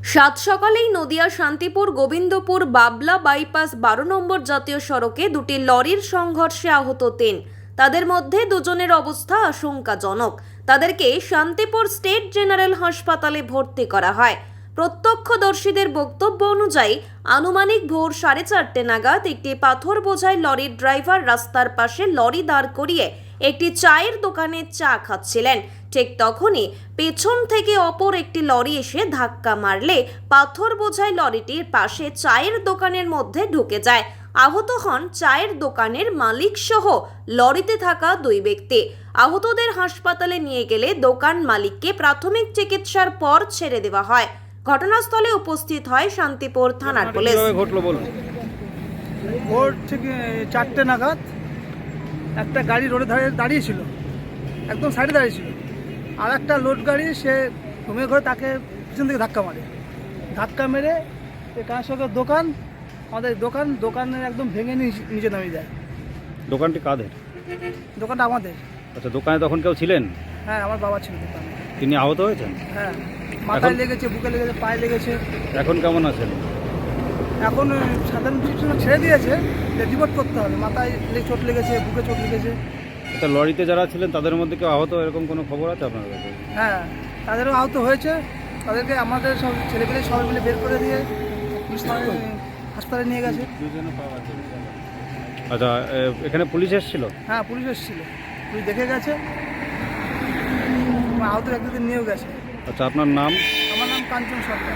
সাত সকালেই নদিয়া শান্তিপুর গোবিন্দপুর বাবলা বাইপাস 12 নম্বর জাতীয় সড়কে দুটি লরির সংঘর্ষে আহত 3। তাদের মধ্যে দুজনের অবস্থা আশঙ্কাজনক। তাদেরকে শান্তিপুর স্টেট জেনারেল হাসপাতালে ভর্তি করা হয়। প্রত্যক্ষদর্শীদের বক্তব্য অনুযায়ী আনুমানিক ভোর 4:30 নাগাদ একটি পাথর বোঝাই লরির ড্রাইভার রাস্তার পাশে লরি দাঁড় করিয়ে একটি চায়ের দোকানে চা খাচ্ছিলেন। ঠিক তখনই পেছন থেকে অপর একটি লরি এসে ধাক্কা মারলে পাথর বোঝাই লরিটির পাশে চায়ের দোকানের মধ্যে ঢুকে যায়। আহত হন চায়ের দোকানের মালিক সহ লরিতে থাকা 2 ব্যক্তি। আহতদের হাসপাতালে নিয়ে গেলে দোকান মালিককে প্রাথমিক চিকিৎসার পর ছেড়ে দেওয়া হয়। ঘটনাস্থলে উপস্থিত হয় শান্তিপুর থানার পুলিশ। ভোর থেকে 4টে নাগাদ একটা গাড়ি রোডে দাঁড়িয়েছিল, একদম সাইডে দাঁড়িয়েছিল। আর একটা লোড গাড়ি সে ঘুমিয়ে ঘরে তাকে পিছন থেকে ধাক্কা মেরে কার সঙ্গে দোকান, আমাদের দোকানের একদম ভেঙে নিচে নামিয়ে যায়। দোকানটি কাদের? দোকানটা আমাদের। আচ্ছা, দোকানে তখন কেউ ছিলেন? হ্যাঁ, আমার বাবা ছিল দোকানে। তিনি আহত হয়েছেন? হ্যাঁ, মাথায় লেগেছে, বুকে লেগেছে, পায়ে লেগেছে। এখন কেমন আছেন? এখন সাধারণ চিকিৎসা ছেড়ে দিয়েছে, রিপোর্ট করতে হবে। মাথায় চোট লেগেছে, বুকে চোট লেগেছে। এটা লরিতে যারা ছিলেন তাদের মধ্যে কেউ আহত এরকম কোনো খবর আছে আপনার কাছে? হ্যাঁ, তাদেরও আহত হয়েছে। তাদেরকে আমাদের সব ছেলেপেলে সবাই মিলে বের করে দিয়ে হাসপাতালে নিয়ে গেছে। আচ্ছা, এখানে পুলিশ এসেছিল? হ্যাঁ, পুলিশ এসেছিল, পুলিশ দেখে গেছে, আহত ব্যক্তিদের নিয়েও গেছে। আচ্ছা, আপনার নাম? আমার নাম কাঞ্চন সরকার।